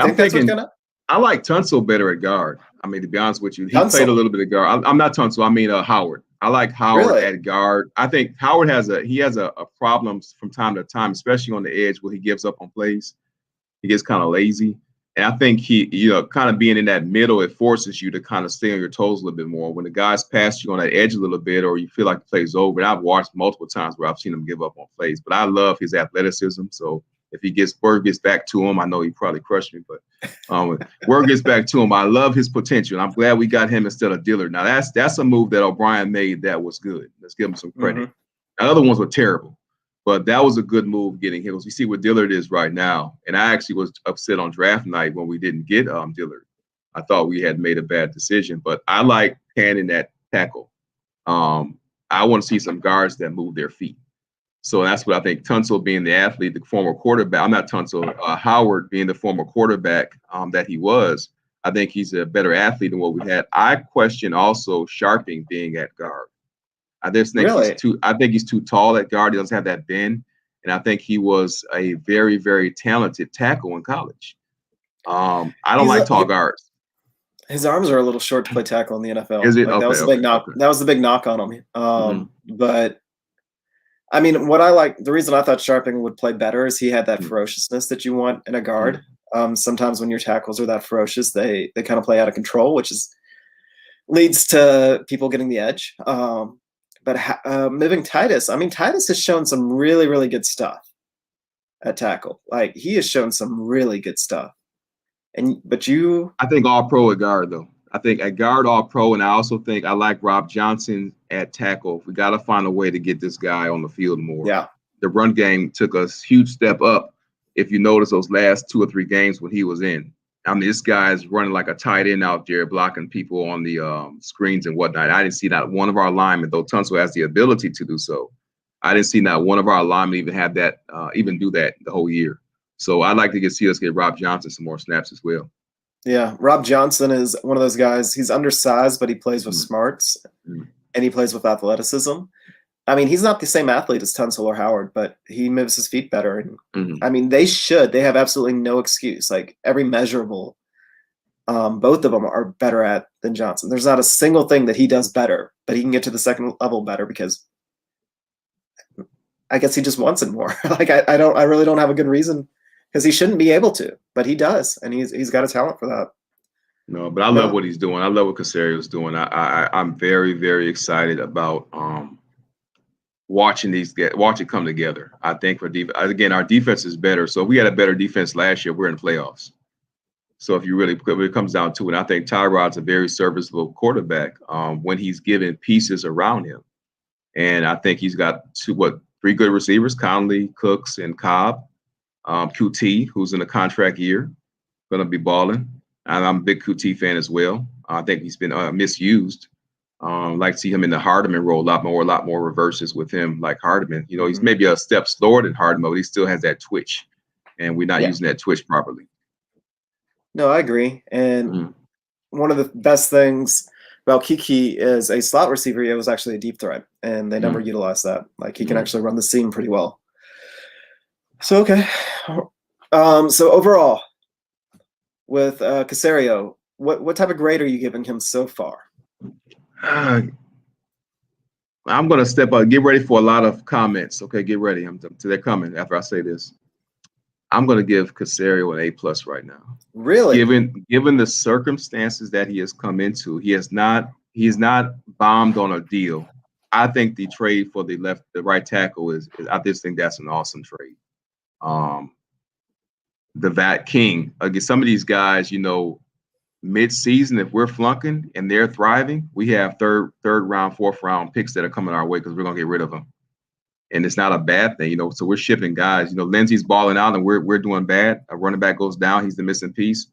I like Tunsil better at guard. I mean, to be honest with you, he played a little bit of guard. I'm not Tunsil. I mean Howard. I like Howard at guard. I think Howard has a problem from time to time, especially on the edge where he gives up on plays. He gets kind of lazy. And I think he, kind of being in that middle, it forces you to kind of stay on your toes a little bit more. When the guys pass you on that edge a little bit or you feel like the play's over, and I've watched multiple times where I've seen him give up on plays. But I love his athleticism. So if word gets back to him, I know he probably crushed me, but word gets back to him. I love his potential. And I'm glad we got him instead of Dillard. Now, that's a move that O'Brien made that was good. Let's give him some credit. The other ones were terrible. But that was a good move getting him. You see what Dillard is right now. And I actually was upset on draft night when we didn't get Dillard. I thought we had made a bad decision. But I like Cannon at tackle. I want to see some guards that move their feet. So that's what I think. Tunsil being the athlete, the former quarterback. I'm not Tunsil. Howard being the former quarterback that he was. I think he's a better athlete than what we had. I question also Sharping being at guard. I think he's too tall at guard. He doesn't have that bend. And I think he was a very, very talented tackle in college. I don't like tall guards. His arms are a little short to play tackle in the NFL. Is it? That was the big knock. That was the big knock on him. But I mean, the reason I thought Sharping would play better is he had that ferociousness that you want in a guard. Sometimes when your tackles are that ferocious, they kind of play out of control, which leads to people getting the edge. But moving Titus, I mean, Titus has shown some really, really good stuff at tackle. Like, he has shown some really good stuff. I think all pro at guard, though. I think at guard, all pro. And I also think I like Rob Johnson at tackle. We got to find a way to get this guy on the field more. Yeah. The run game took a huge step up. If you notice those last 2 or 3 games when he was in. I mean, this guy's running like a tight end out there, blocking people on the screens and whatnot. I didn't see not one of our linemen, though Tunsil has the ability to do so. I didn't see not one of our linemen even have that, even do that the whole year. So I'd like to see us get Rob Johnson some more snaps as well. Yeah, Rob Johnson is one of those guys. He's undersized, but he plays with smarts, and he plays with athleticism. I mean, he's not the same athlete as Tunsil or Howard, but he moves his feet better. And I mean, they have absolutely no excuse. Like, every measurable, both of them are better at than Johnson. There's not a single thing that he does better, but he can get to the second level better because I guess he just wants it more. Like, I really don't have a good reason because he shouldn't be able to, but he does. And he's got a talent for that. No, but I love what he's doing. I love what Caserio's doing. I'm very, very excited about, watching it come together. I think our defense is better. So if we had a better defense last year, we're in the playoffs. So if you really, when it comes down to it, I think Tyrod's a very serviceable quarterback when he's given pieces around him. And I think he's got three good receivers: Conley, Cooks, and Cobb. QT, who's in a contract year, going to be balling. And I'm a big QT fan as well. I think he's been misused. Like see him in the Hardeman role a lot more reverses with him like Hardeman. You know, he's maybe a step slower than Hardeman, but he still has that twitch, and we're not using that twitch properly. No, I agree. And one of the best things about Kiki is a slot receiver. It was actually a deep threat, and they never utilized that. Like he can actually run the seam pretty well. So okay. So overall, with Caserio, what type of grade are you giving him so far? I'm going to step up. Get ready for a lot of comments. Okay, get ready. They're coming after I say this. I'm going to give Caserio an A+ right now. Really? Given the circumstances that he has come into, he is not bombed on a deal. I think the trade for the right tackle is I just think that's an awesome trade. The Vat King, again, some of these guys, you know, mid-season, if we're flunking and they're thriving, we have third round, fourth round picks that are coming our way because we're gonna get rid of them. And it's not a bad thing, you know. So we're shipping guys. You know, Lindsey's balling out and we're doing bad. A running back goes down, he's the missing piece.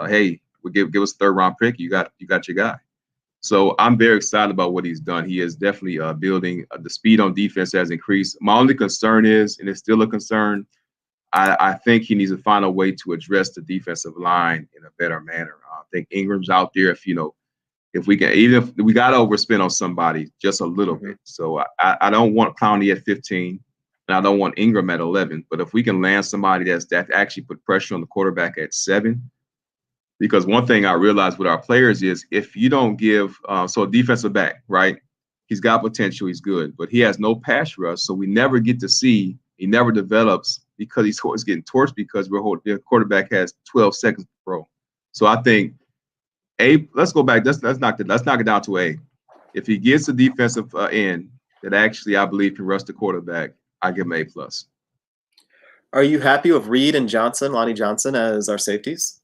Hey, we give us a third round pick. You got your guy. So I'm very excited about what he's done. He is definitely building. The speed on defense has increased. My only concern is, and it's still a concern, I think he needs to find a way to address the defensive line in a better manner. I think Ingram's out there. If we can, even if we got to overspend on somebody just a little bit. So I don't want Clowney at 15, and I don't want Ingram at 11. But if we can land somebody that actually put pressure on the quarterback at 7, because one thing I realized with our players is if you don't give so a defensive back, right? He's got potential, he's good, but he has no pass rush, so we never get to see. He never develops because he's always getting torched because the quarterback has 12 seconds to throw. So I think let's go back. Let's knock it down to A. If he gets the defensive end that actually I believe can rush the quarterback, I give him A+. Are you happy with Reed and Lonnie Johnson as our safeties?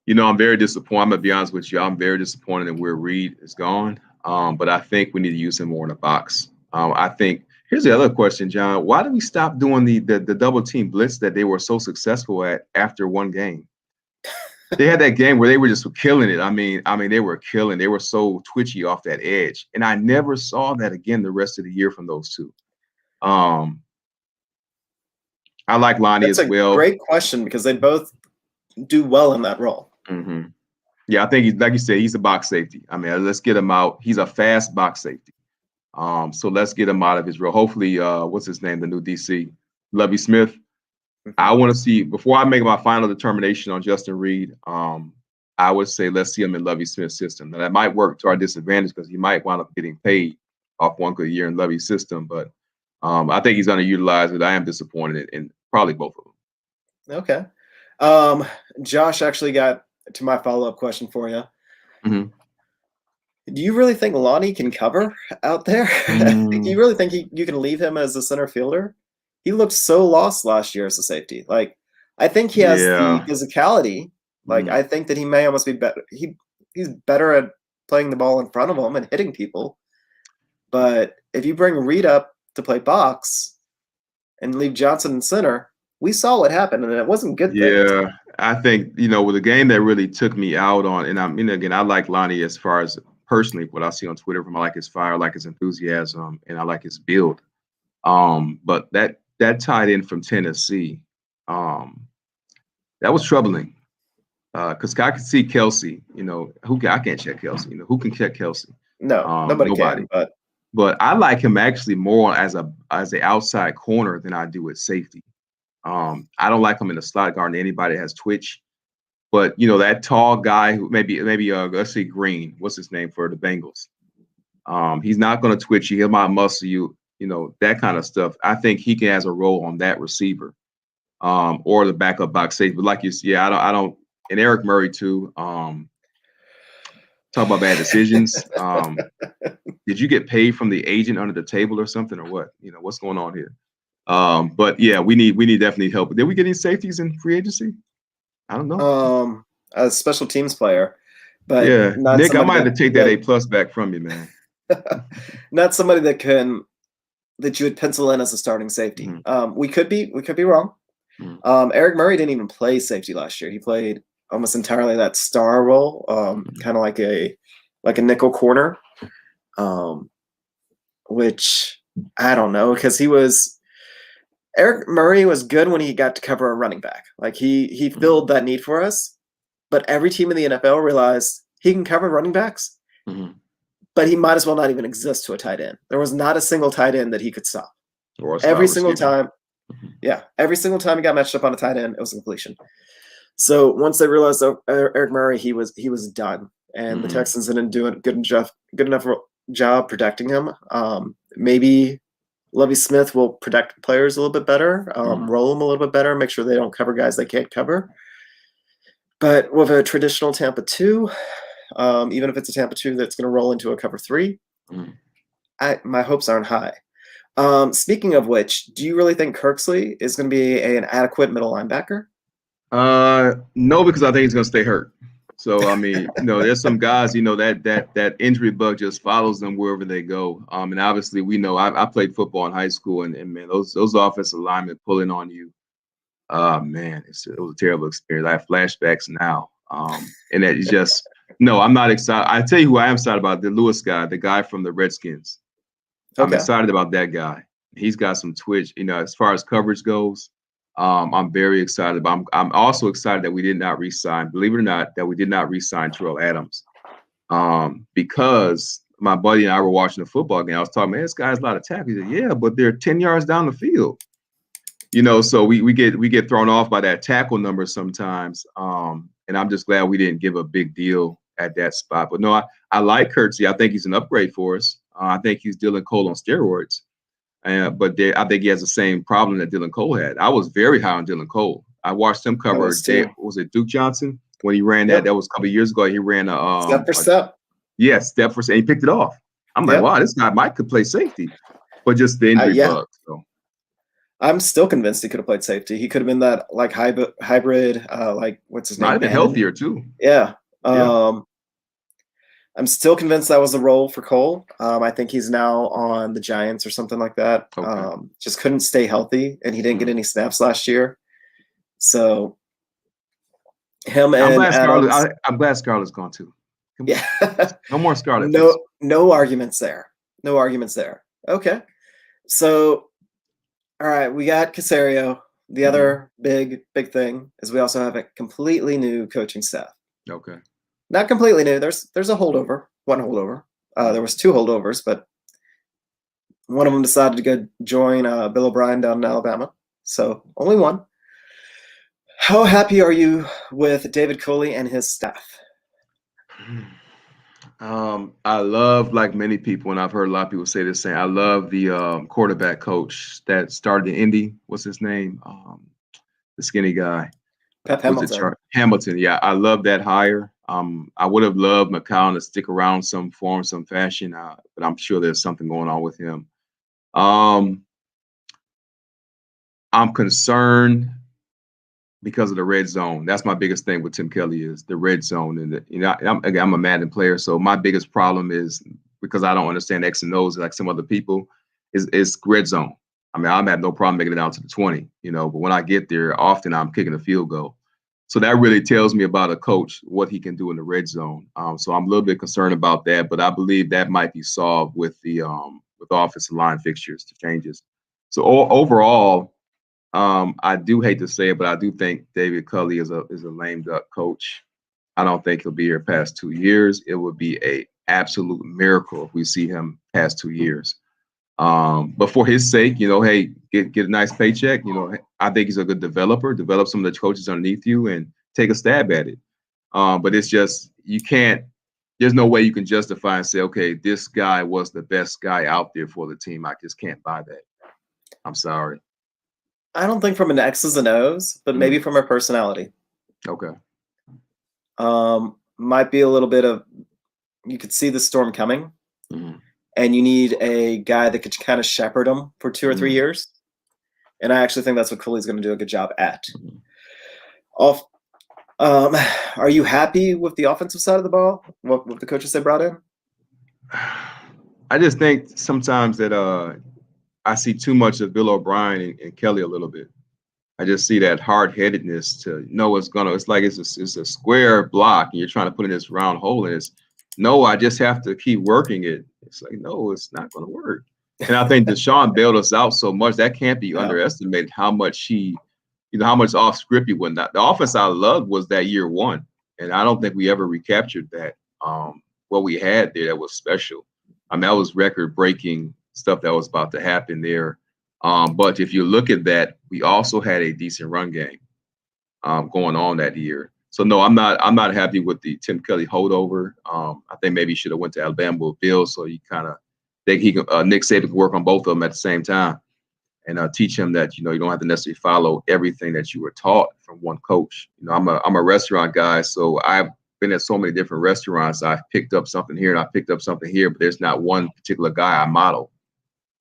You know, I'm very disappointed. I'm gonna be honest with you. I'm very disappointed in where Reed is gone. But I think we need to use him more in the box. I think here's the other question, John. Why did we stop doing the double team blitz that they were so successful at after one game? They had that game where they were just killing it. I mean, they were killing. They were so twitchy off that edge, and I never saw that again the rest of the year from those two. I like Lonnie as well. That's a great question because they both do well in that role. Yeah, I think he's, like you said, he's a box safety. I mean, let's get him out. He's a fast box safety. So let's get him out of his role. Hopefully, what's his name, the new DC, Lovie Smith. I want to see, before I make my final determination on Justin Reed, I would say let's see him in Lovie Smith's system. Now, that might work to our disadvantage because he might wind up getting paid off one good year in Lovie's system. But I think he's underutilized, but I am disappointed in probably both of them. Okay. Josh actually got to my follow-up question for you. Do you really think Lonnie can cover out there? Do you really think you can leave him as a center fielder? He looked so lost last year as a safety. Like, I think he has the physicality. Like, I think that he may almost be better. He's better at playing the ball in front of him and hitting people. But if you bring Reed up to play box and leave Johnson in center, we saw what happened, and it wasn't good. Yeah, I think, you know, with the game that really took me out on, and again, I like Lonnie as far as personally what I see on Twitter from him. I like his fire, I like his enthusiasm, and I like his build. But that tied in from Tennessee, that was troubling. Because I could see Kelsey, you know, I can't check Kelsey. You know, who can check Kelsey? No, nobody can. But I like him actually more as a outside corner than I do at safety. I don't like him in the slot guard. Anybody that has twitch, but you know that tall guy who maybe let's say Green. What's his name for the Bengals? He's not going to twitch you. He'll might muscle you. You know that kind of stuff. I think he can has a role on that receiver, or the backup box safety. But like you see, I don't. And Eric Murray too. Talk about bad decisions. Did you get paid from the agent under the table or something, or what? You know what's going on here? But yeah, we need definitely help. Did we get any safeties in free agency? I don't know. A special teams player, but Yeah, not Nick, I somebody might have to take that that A+ back from you, man. not somebody that you would pencil in as a starting safety. Mhm. We could be wrong. Mhm. Eric Murray didn't even play safety last year. He played almost entirely that star role, kind of like a nickel corner, which I don't know because Eric Murray was good when he got to cover a running back. Like he Mhm. filled that need for us. But every team in the NFL realized he can cover running backs, Mhm. but he might as well not even exist to a tight end. There was not a single tight end that he could stop. Or a slot Every single receiver. time, Mhm. yeah, every single time he got matched up on a tight end, it was a completion. So once they realized that Eric Murray, he was done, and the Mhm. Texans didn't do a good enough job protecting him. Maybe Lovie Smith will protect players a little bit better, Mhm. roll them a little bit better, make sure they don't cover guys they can't cover. But with a traditional Tampa 2, even if it's a Tampa 2 that's going to roll into a cover 3, Mhm. my hopes aren't high. Speaking of which, do you really think Kirksley is going to be an adequate middle linebacker? No, because I think he's gonna stay hurt. So I mean, there's some guys, that injury bug just follows them wherever they go. And obviously we know I played football in high school, and man, those offensive linemen pulling on you. Man, it was a terrible experience. I have flashbacks now. And that is just no, I'm not excited. I tell you who I am excited about, the Lewis guy, the guy from the Redskins. I'm Okay. excited about that guy. He's got some twitch, as far as coverage goes. I'm very excited. But I'm also excited that we did not re-sign, believe it or not, that we did not re-sign Terrell Adams. Because my buddy and I were watching a football game. I was talking, man, this guy's a lot of tackles. He said, yeah, but they're 10 yards down the field. So we get thrown off by that tackle number sometimes. And I'm just glad we didn't give a big deal at that spot. But no, I like Kurtzy. I think he's an upgrade for us. I think he's Dylan Cole on steroids. I think he has the same problem that Dylan Cole had. I was very high on Dylan Cole. I watched him I cover was too. was it Duke Johnson when he ran that? Yep. That was a couple of years ago. He ran Step for step. step for, and he picked it off. I'm like, Yep. wow, this guy might could play safety, but just the injury Yeah. bug. So I'm still convinced he could have played safety. He could have been that like hybrid, like what's his might name, have been Ben? healthier too. Yeah. Yeah. I'm still convinced that was the role for Cole. I think he's now on the Giants or something like that. Okay. Just couldn't stay healthy, and he didn't get Mhm. any snaps last year. So him I'm and glad Scarlett. Adams, I'm glad Scarlett's gone too. Come on, yeah, no more Scarlett, please. no arguments there. No arguments there. Okay, so all right, we got Casario. The Mhm. other big thing is we also have a completely new coaching staff. Okay. Not completely new. There's a holdover, one holdover. Mhm. There was two holdovers, but one of them decided to go join Bill O'Brien down in Alabama. So only one. How happy are you with David Coley and his staff? I love, like many people, and I've heard a lot of people say the same. I love the quarterback coach that started in Indy. What's his name? The skinny guy. Pep Was it Hamilton. Hamilton? Yeah, I love that hire. I would have loved McCown to stick around some form, some fashion, but I'm sure there's something going on with him. Um, I'm concerned because of the red zone. That's my biggest thing with Tim Kelly is the red zone. And I'm a Madden player, so my biggest problem is because I don't understand X and O's like some other people is red zone. I mean, I'm have no problem making it down to the 20, but when I get there, often I'm kicking a field goal. So that really tells me about a coach, what he can do in the red zone. So I'm a little bit concerned about that, but I believe that might be solved with the offensive line fixtures, the changes. So overall, I do hate to say it, but I do think David Culley is a lame duck coach. I don't think he'll be here past 2 years. It would be a absolute miracle if we see him past 2 years. But for his sake, hey, get a nice paycheck. I think he's a good developer. Develop some of the coaches underneath you and take a stab at it. But it's just you can't. There's no way you can justify and say, okay, this guy was the best guy out there for the team. I just can't buy that. I'm sorry. I don't think from an X's and O's, but maybe Mm, from a personality. okay. Might be a little bit of you could see the storm coming, Mm, and you need a guy that could kind of shepherd them for 2 or 3 years. And I actually think that's what Cooley's going to do a good job at. mm, Off Um, are you happy with the offensive side of the ball? What with the coaches they brought in? I just think sometimes that I see too much of Bill O'Brien and Kelly a little bit. I just see that hard-headedness to know it's like it's a square block and you're trying to put in this round hole and it's no, I just have to keep working it. It's like, no, it's not gonna work. And I think Deshaun bailed us out so much that can't be Yeah. underestimated how much how much off script he went. The offense I loved was that year one. And I don't think we ever recaptured that. What we had there that was special. I mean, that was record breaking stuff that was about to happen there. But if you look at that, we also had a decent run game going on that year. So no, I'm not happy with the Tim Kelly holdover. I think maybe he should have went to Alabama with Bill, so you kind of think Nick Saban could work on both of them at the same time and teach him that you don't have to necessarily follow everything that you were taught from one coach. I'm a restaurant guy, so I've been at so many different restaurants. I've picked up something here and I picked up something here, but there's not one particular guy I model.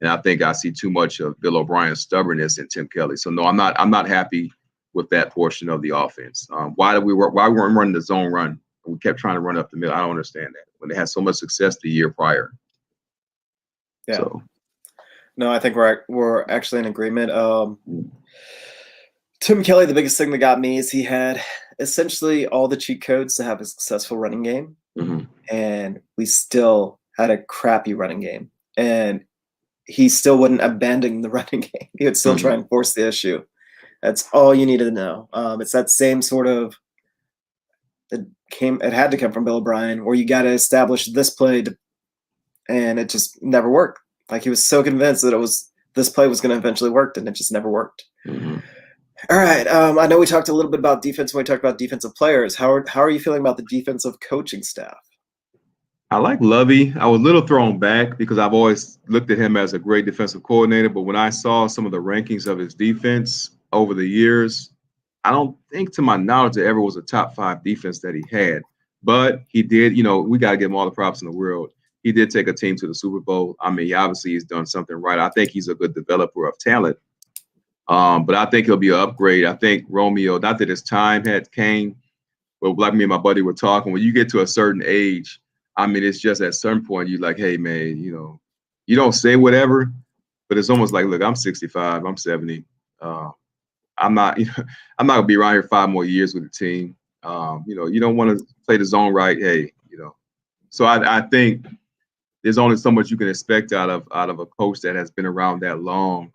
And I think I see too much of Bill O'Brien's stubbornness in Tim Kelly. So no, I'm not happy with that portion of the offense. Why we weren't running the zone run? We kept trying to run up the middle. I don't understand that when they had so much success the year prior. Yeah. So. No, I think we're actually in agreement. Tim Kelly, the biggest thing that got me is he had essentially all the cheat codes to have a successful running game, and we still had a crappy running game. And he still wouldn't abandon the running game. He would still try and force the issue. That's all you needed to know. It's that same sort of it had to come from Bill O'Brien, where you got to establish this play, and it just never worked. Like he was so convinced that this play was going to eventually work, and it just never worked. All right. I know we talked a little bit about defense when we talked about defensive players. How are you feeling about the defensive coaching staff? I like Lovey. I was a little thrown back because I've always looked at him as a great defensive coordinator. But when I saw some of the rankings of his defense over the years, I don't think to my knowledge there ever was a top 5 defense that he had. But he did, we got to give him all the props in the world. He did take a team to the Super Bowl. I mean, obviously he's done something right. I think he's a good developer of talent. But I think he'll be an upgrade. I think Romeo, not that his time came, but like me and my buddy were talking, when you get to a certain age, I mean, it's just at some point you're like, hey, man, you don't say whatever, but it's almost like, look, I'm 65, I'm 70. I'm not gonna be around here 5 more years with the team. You don't want to play the zone right. Hey, So I think there's only so much you can expect out of a coach that has been around that long.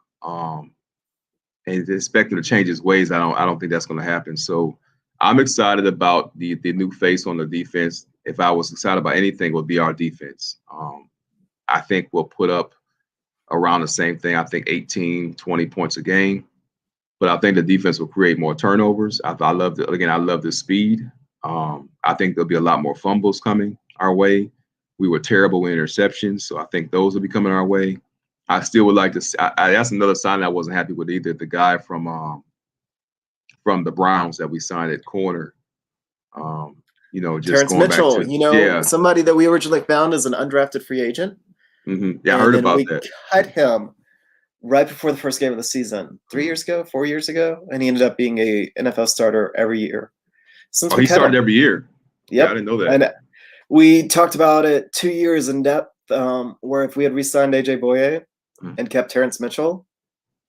And expect him to change his ways. I don't think that's going to happen. So I'm excited about the new face on the defense. If I was excited about anything, it would be our defense. I think we'll put up around the same thing. I think 18, 20 points a game. But I think the defense will create more turnovers. I love the speed. I think there'll be a lot more fumbles coming our way. We were terrible with interceptions, so I think those will be coming our way. I still would like to see. That's another sign I wasn't happy with either. The guy from the Browns that we signed at corner. Just Terrence going Mitchell, back to somebody that we originally found as an undrafted free agent. Yeah, I heard about that. We cut him right before the first game of the season, 4 years ago, and he ended up being a NFL starter every year. He started every year. Yep. Yeah, I didn't know that. And we talked about it 2 years in depth, where if we had re-signed AJ Boye and kept Terrence Mitchell,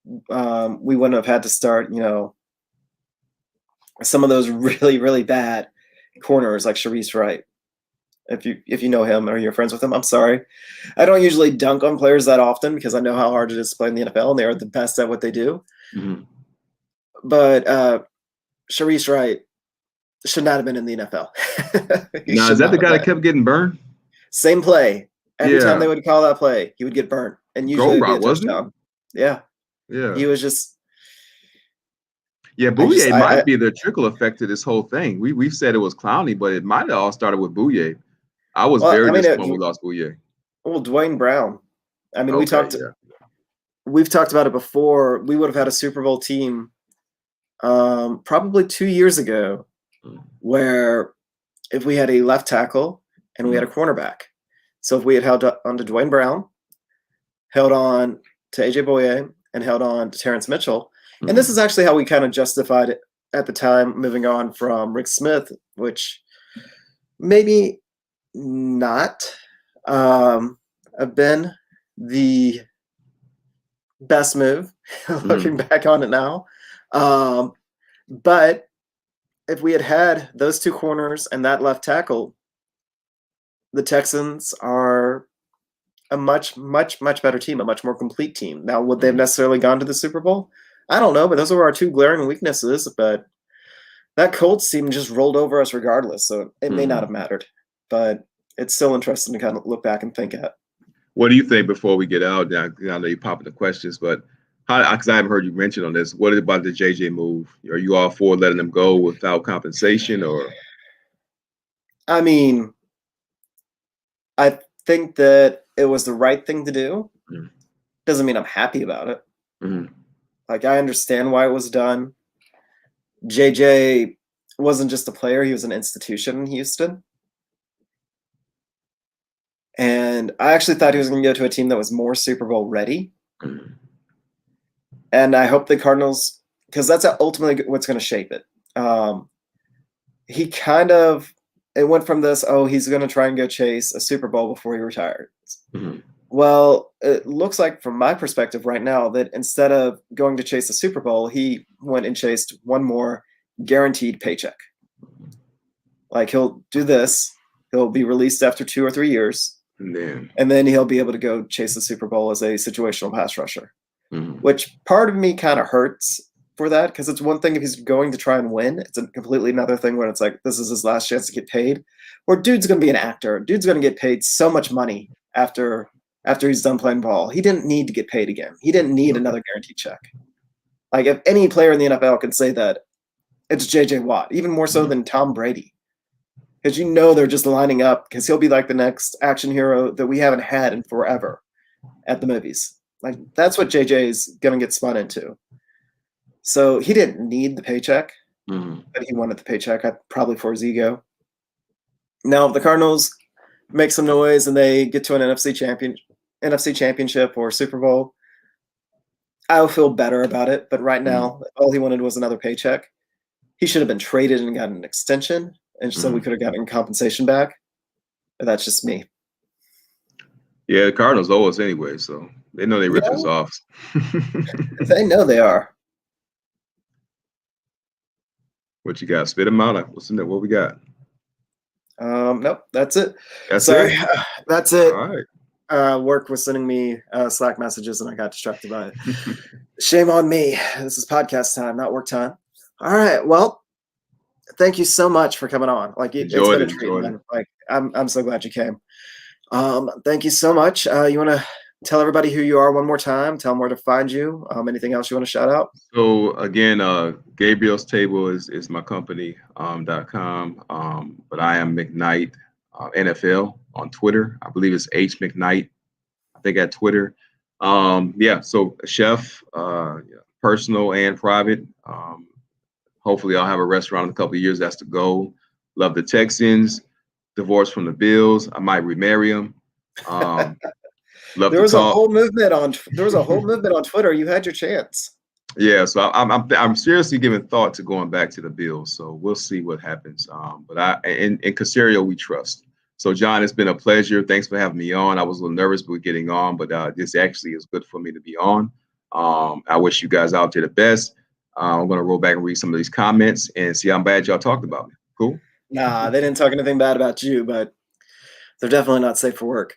we wouldn't have had to start, some of those really, really bad corners like Sharice Wright. If you know him or you're friends with him, I'm sorry. I don't usually dunk on players that often because I know how hard it is to play in the NFL, and they are the best at what they do. But Sharice Wright should not have been in the NFL. Now, is that the guy that kept getting burned? Same play. Every time they would call that play, he would get burnt. And usually it would be a touchdown. Yeah. He was just. Yeah, Bouye might be the trickle effect to this whole thing. We've said it was Clowney, but it might have all started with Bouye. I was very disappointed when we lost Bouye. Well, Dwayne Brown. I mean, we've talked about it before. We would have had a Super Bowl team probably 2 years ago where if we had a left tackle and we had a cornerback. So if we had held on to Dwayne Brown, held on to AJ Boye, and held on to Terrence Mitchell, and this is actually how we kind of justified it at the time, moving on from Rick Smith, which maybe not have been the best move looking back on it now. But if we had had those two corners and that left tackle, the Texans are a much, much, much better team, a much more complete team. Now, would they have necessarily gone to the Super Bowl? I don't know, but those are our two glaring weaknesses. But that Colts team just rolled over us regardless, so it may not have mattered. But it's still interesting to kind of look back and think at. What do you think before we get out? I know you're popping the questions, but because I haven't heard you mention on this, what about the JJ move? Are you all for letting them go without compensation, or? I mean, I think that it was the right thing to do. Doesn't mean I'm happy about it. Like, I understand why it was done. JJ wasn't just a player, he was an institution in Houston. And I actually thought he was going to go to a team that was more Super Bowl ready. And I hope the Cardinals, because that's ultimately what's going to shape it. He kind of, it went from this, he's going to try and go chase a Super Bowl before he retires. Well, it looks like from my perspective right now that instead of going to chase a Super Bowl, he went and chased one more guaranteed paycheck. Like, he'll do this. He'll be released after 2 or 3 years. And then he'll be able to go chase the Super Bowl as a situational pass rusher, which part of me kind of hurts for that, because it's one thing if he's going to try and win. It's a completely another thing when it's like, this is his last chance to get paid. Or dude's going to be an actor. Dude's going to get paid so much money after he's done playing ball. He didn't need to get paid again. He didn't need another guaranteed check. Like, if any player in the NFL can say that, it's J.J. Watt, even more so than Tom Brady. Because they're just lining up, because he'll be like the next action hero that we haven't had in forever at the movies. Like, that's what JJ is going to get spun into. So he didn't need the paycheck, but he wanted the paycheck, probably for his ego. Now, if the Cardinals make some noise and they get to an NFC championship or Super Bowl, I'll feel better about it. But right now, all he wanted was another paycheck. He should have been traded and gotten an extension, and so we could have gotten compensation back. But that's just me. Yeah, the Cardinals owe us anyway, so they know they ripped us off. They know they are. What you got? Spit them out. What's in there? What we got? Nope, that's it. Sorry. That's it. All right. Work was sending me Slack messages, and I got distracted by it. Shame on me. This is podcast time, not work time. All right. Well, thank you so much for coming on. Like, it's been a treat, man. Like, I'm so glad you came. Thank you so much. You want to tell everybody who you are one more time? Tell them where to find you. Anything else you want to shout out? So again, Gabriel's Table is my company .com. But I am McKnight NFL on Twitter. I believe it's H McKnight, I think, at Twitter. So chef, personal and private. Hopefully I'll have a restaurant in a couple of years. That's the goal. Love the Texans. Divorced from the Bills. I might remarry them. There was a whole movement on Twitter. You had your chance. Yeah, so I'm seriously giving thought to going back to the Bills. So we'll see what happens. But in Caserio we trust. So John, it's been a pleasure. Thanks for having me on. I was a little nervous about getting on, but this actually is good for me to be on. I wish you guys out there the best. I'm gonna roll back and read some of these comments and see how bad y'all talked about me. Cool. Nah, they didn't talk anything bad about you, but they're definitely not safe for work.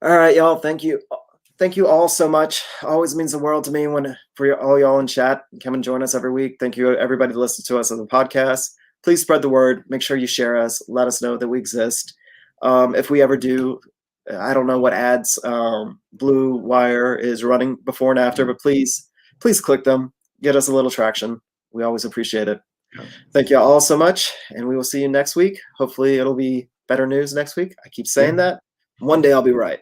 All right, y'all. Thank you. Thank you all so much. Always means the world to me for all y'all in chat. Come and join us every week. Thank you, everybody that listens to us on the podcast. Please spread the word. Make sure you share us. Let us know that we exist. If we ever do, I don't know what ads Blue Wire is running before and after, but please click them. Get us a little traction. We always appreciate it. Thank you all so much, and we will see you next week. Hopefully it'll be better news next week. I keep saying that. One day I'll be right.